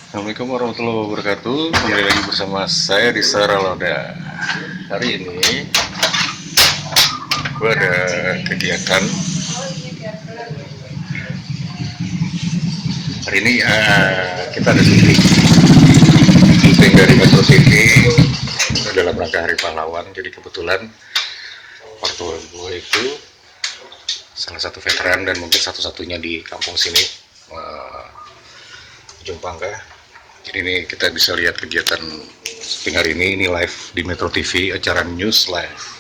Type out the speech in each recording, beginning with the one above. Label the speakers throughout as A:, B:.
A: Assalamualaikum warahmatullahi wabarakatuh. Kembali lagi bersama saya di Saraloda. Hari ini gue ada kegiatan. Hari ini kita ada syuting dari Metro TV dalam rangka Hari Pahlawan. Jadi kebetulan ortu gue itu salah satu veteran dan mungkin satu-satunya di kampung sini, Ujung Pangkah. Jadi ini kita bisa lihat kegiatan syuting hari ini live di Metro TV, acara News Live.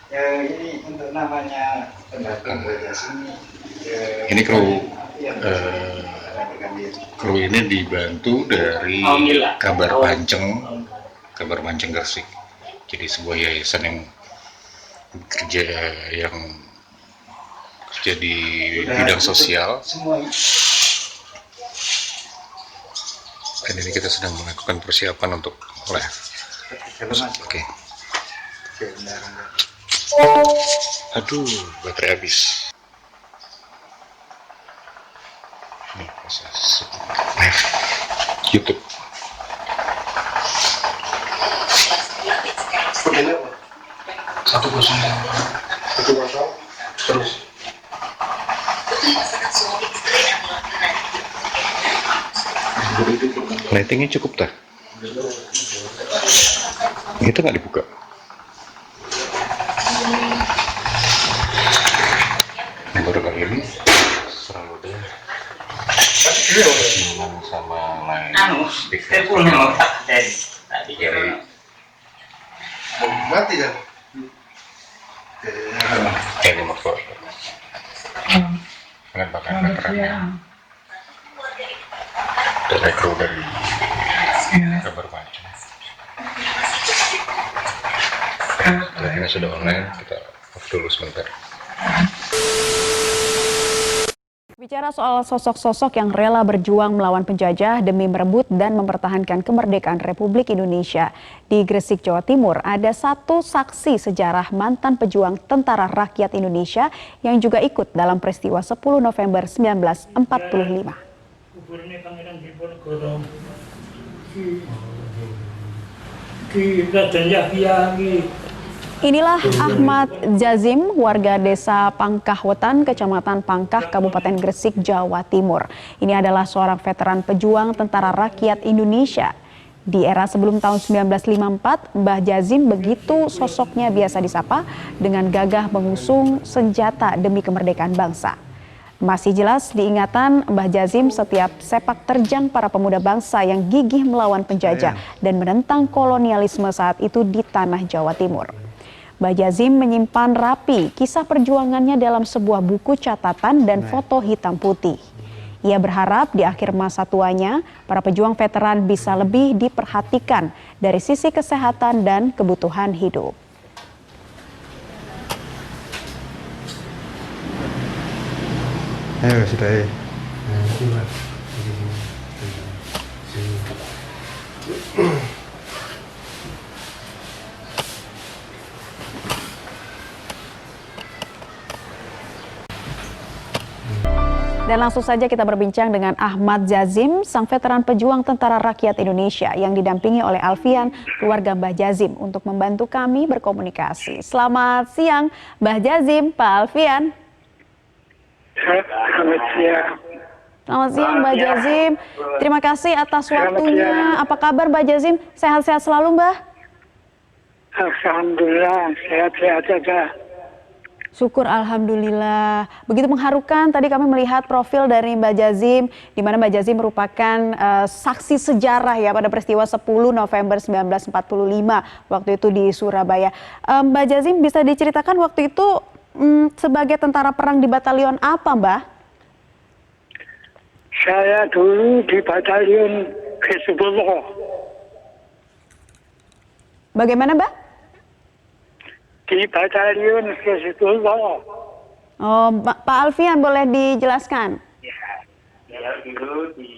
B: Ya, ini untuk namanya pendamping sini.
A: Ini kru ini dibantu dari Kabar Panceng Gresik. Jadi sebuah yayasan yang kerja di bidang sosial. Dan ini kita sedang melakukan persiapan untuk live. Oke. Aduh, baterai habis. Ini proses live YouTube. Satu kosong terus. Lightingnya cukup dah. Itu nggak dibuka. Baru kali ini selalu deh sama lain dari
B: Mati kan?
A: ini motor dengan pakaian veterannya dari kru dari Kabar Panceng. Live-nya sudah online, kita off dulu sebentar.
C: Bicara soal sosok-sosok yang rela berjuang melawan penjajah demi merebut dan mempertahankan kemerdekaan Republik Indonesia. Di Gresik, Jawa Timur, ada satu saksi sejarah mantan pejuang Tentara Rakyat Indonesia yang juga ikut dalam peristiwa 10 November 1945. Inilah Ahmad Jazim, warga desa Pangkahwetan, Kecamatan Pangkah, Kabupaten Gresik, Jawa Timur. Ini adalah seorang veteran pejuang Tentara Rakyat Indonesia. Di era sebelum tahun 1954, Mbah Jazim begitu sosoknya biasa disapa dengan gagah mengusung senjata demi kemerdekaan bangsa. Masih jelas diingatan Mbah Jazim setiap sepak terjang para pemuda bangsa yang gigih melawan penjajah dan menentang kolonialisme saat itu di tanah Jawa Timur. Mbah Jazim menyimpan rapi kisah perjuangannya dalam sebuah buku catatan dan foto hitam putih. Ia berharap di akhir masa tuanya, para pejuang veteran bisa lebih diperhatikan dari sisi kesehatan dan kebutuhan hidup.
B: Ayo sudah.
C: Dan langsung saja kita berbincang dengan Ahmad Jazim, sang veteran pejuang Tentara Rakyat Indonesia yang didampingi oleh Alfian, keluarga Mbah Jazim, untuk membantu kami berkomunikasi. Selamat siang, Mbah Jazim, Pak Alfian.
D: Selamat siang.
C: Selamat siang, Mbah Jazim. Terima kasih atas waktunya. Apa kabar, Mbah Jazim? Sehat-sehat selalu, Mbah?
D: Alhamdulillah, sehat-sehat saja.
C: Syukur alhamdulillah. Begitu mengharukan tadi kami melihat profil dari Mbah Jazim, di mana Mbah Jazim merupakan saksi sejarah ya pada peristiwa 10 November 1945 waktu itu di Surabaya. Mbah Jazim bisa diceritakan waktu itu sebagai tentara perang di batalion apa, Mbah?
D: Saya dulu di batalion Hizbullah.
C: Bagaimana, Mbah?
D: Di batalion Hizbullah.
C: Oh, Pak Alfian boleh dijelaskan?
E: Ya, saya dulu di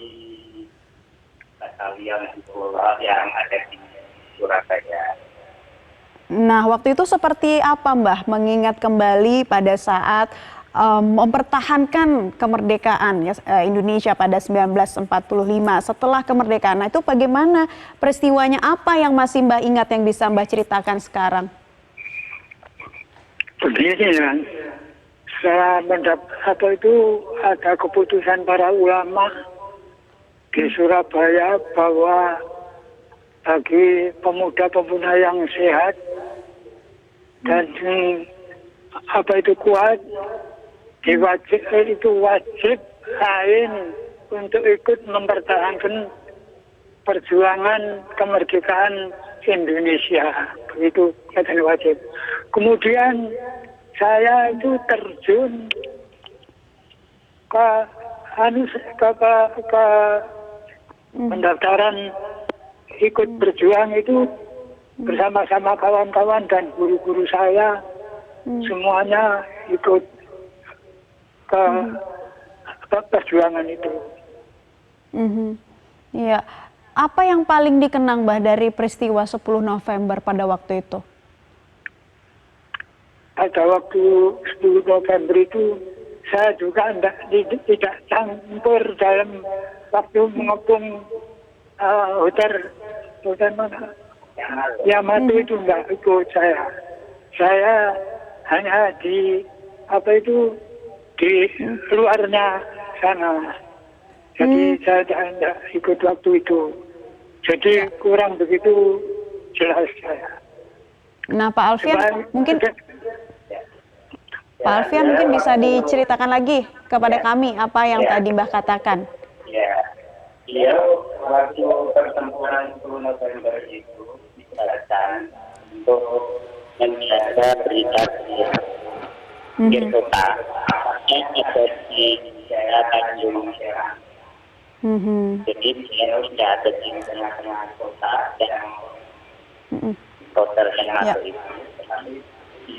E: batalion Hizbullah yang ada di Surabaya.
C: Nah, waktu itu seperti apa, Mbah? Mengingat kembali pada saat mempertahankan kemerdekaan ya, Indonesia pada 1945 setelah kemerdekaan. Nah itu bagaimana peristiwanya, apa yang masih Mbah ingat yang bisa Mbah ceritakan sekarang?
D: Begini ya, setelah mendapat ada keputusan para ulama di Surabaya bahwa bagi pemuda-pemuda yang sehat dan kuat, itu wajib lain untuk ikut mempertahankan perjuangan kemerdekaan Indonesia. Begitu kata wajib. Kemudian saya itu terjun ke pendaftaran ikut berjuang itu bersama-sama kawan-kawan dan guru-guru saya, semuanya ikut ke perjuangan itu.
C: Iya. Apa yang paling dikenang Mbah dari peristiwa 10 November pada waktu itu?
D: Pada waktu 10 November itu saya juga tidak campur dalam waktu mengepung hotel mana? Yamato itu enggak ikut saya. Saya hanya di di luarnya sana. Jadi saya tidak ikut waktu itu. Jadi kurang begitu jelas saya.
C: Nah Pak Alfian mungkin bisa diceritakan lagi kepada kami apa yang tadi Mbah katakan.
E: Ya, waktu pertempuran 10 November itu dijelaskan untuk menjaga berita di kota yang ada di daerah Tanjung Serang. Jadi dia tidak ada di tengah-tengah kota dan kota yang masuk itu.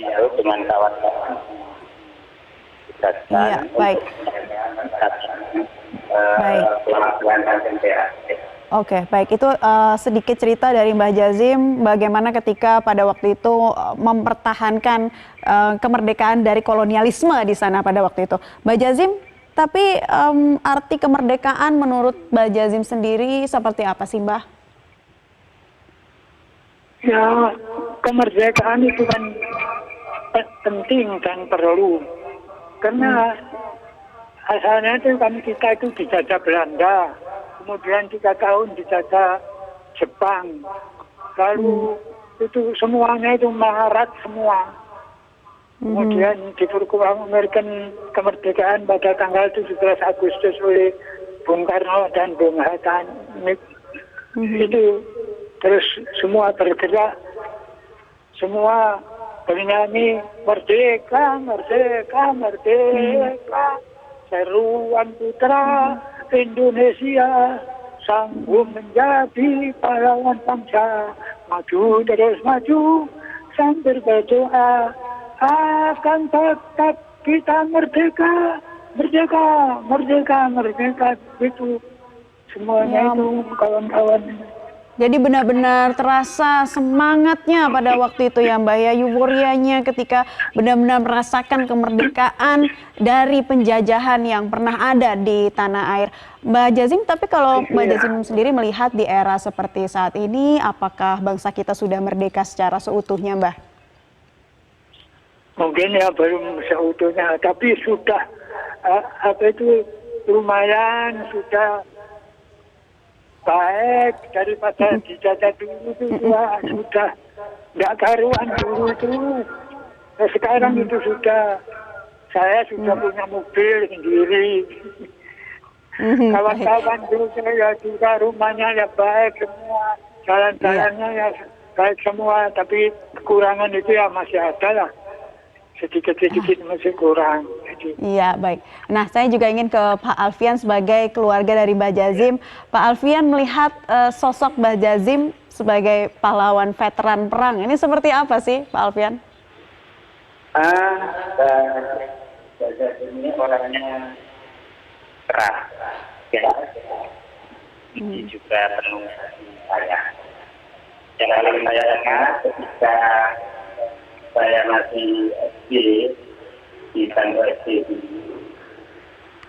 E: Lalu dengan kawan-kawan
C: Iya, baik. Oke, baik. Itu sedikit cerita dari Mbah Jazim bagaimana ketika pada waktu itu mempertahankan kemerdekaan dari kolonialisme di sana pada waktu itu. Mbah Jazim, tapi arti kemerdekaan menurut Mbah Jazim sendiri seperti apa sih, Mbah?
D: Ya, kemerdekaan itu kan penting dan perlu. Karena asalnya itu kan kita itu dijajah Belanda, kemudian 3 tahun dijajah Jepang, lalu itu semuanya itu marat semua. Kemudian diproklamasikan kemerdekaan pada tanggal 17 Agustus oleh Bung Karno dan Bung Hatta. Itu terus semua bergerak, semua bernyanyi merdeka, merdeka, merdeka. Seruan putra Indonesia sanggup menjadi pahlawan bangsa, maju terus maju sambil berdoa akan tetap kita merdeka, merdeka, merdeka, merdeka. Itu semuanya itu kawan-kawan.
C: Jadi benar-benar terasa semangatnya pada waktu itu ya Mbak ya, euforianya ketika benar-benar merasakan kemerdekaan dari penjajahan yang pernah ada di tanah air. Mbak Jazim, tapi kalau Mbak Jazim sendiri melihat di era seperti saat ini, apakah bangsa kita sudah merdeka secara seutuhnya Mbak?
D: Mungkin ya belum seutuhnya, tapi sudah lumayan, sudah baik daripada dijajah dulu itu sudah nggak karuan dulu itu. Nah, sekarang itu saya sudah punya mobil sendiri. Kawan-kawan dulu saya juga rumahnya ya baik semua, jalan-jalannya ya baik semua, tapi kekurangan itu ya masih ada lah. Sedikit-sedikit masih kurang.
C: Iya, baik. Nah, saya juga ingin ke Pak Alfian sebagai keluarga dari Mbah Jazim. Pak Alfian melihat sosok Mbah Jazim sebagai pahlawan veteran perang. Ini seperti apa sih, Pak Alfian?
E: Mbah Jazim ini orangnya keras, ya. Ini juga penuh sayang. Yang paling saya ingat ketika saya masih SD, di Tangga SD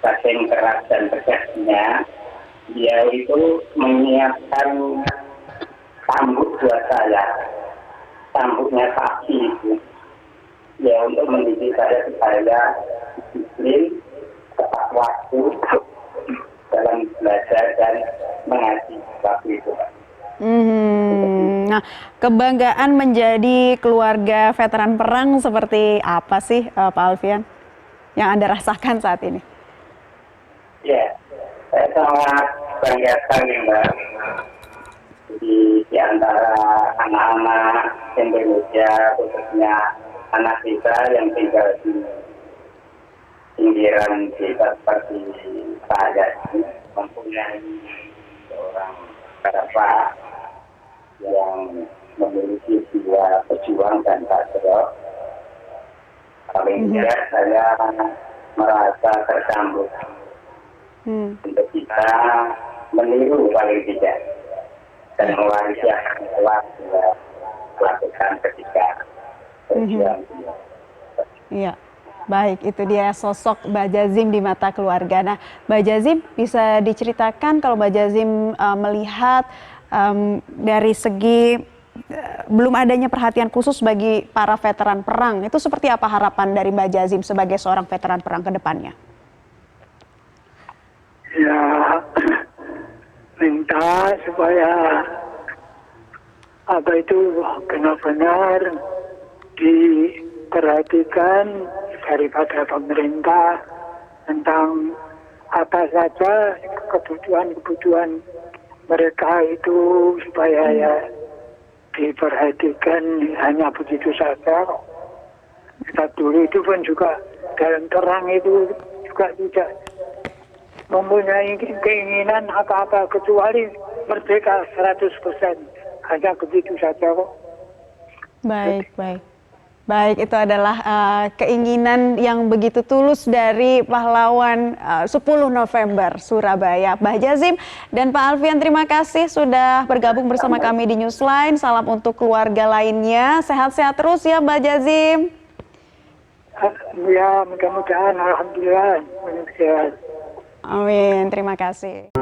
E: saking keras dan tegasnya, dia itu menyiapkan cambuk buat saya, cambuknya sapi itu, ya untuk mendidik saya supaya disiplin, tepat waktu dalam belajar dan mengaji waktu itu.
C: Nah, kebanggaan menjadi keluarga veteran perang seperti apa sih, Pak Alfian, yang Anda rasakan saat ini?
E: Ya, saya sangat bangga sekali, Mbak. Di antara anak-anak Indonesia, khususnya anak kita yang tinggal di pinggiran desa seperti saya ini, mempunyai seorang bapak yang memiliki jiwa pejuang dan patriot. Paling tidak saya merasa tersambut untuk kita meniru paling tidak dan mewarisi apa yang telah dia lakukan ketika berjuang.
C: Iya, baik, itu dia sosok Mbak Jazim di mata keluarga. Nah, Mbak Jazim bisa diceritakan kalau Mbak Jazim melihat dari segi belum adanya perhatian khusus bagi para veteran perang, itu seperti apa harapan dari Mbak Jazim sebagai seorang veteran perang ke depannya?
D: Ya, minta supaya apa itu benar-benar diperhatikan daripada pemerintah tentang apa saja kebutuhan-kebutuhan mereka itu supaya ya diperhatikan hanya begitu saja. Kita dulu itu pun juga dalam perang itu juga tidak mempunyai keinginan apa-apa kecuali merdeka 100%. Hanya begitu saja kok.
C: Baik, baik. Baik, itu adalah keinginan yang begitu tulus dari pahlawan 10 November Surabaya. Mbah Jazim dan Pak Alfian, terima kasih sudah bergabung bersama kami di Newsline. Salam untuk keluarga lainnya. Sehat-sehat terus ya Mbah Jazim.
D: Ya, mudah-mudahan alhamdulillah sehat.
C: Amin, terima kasih.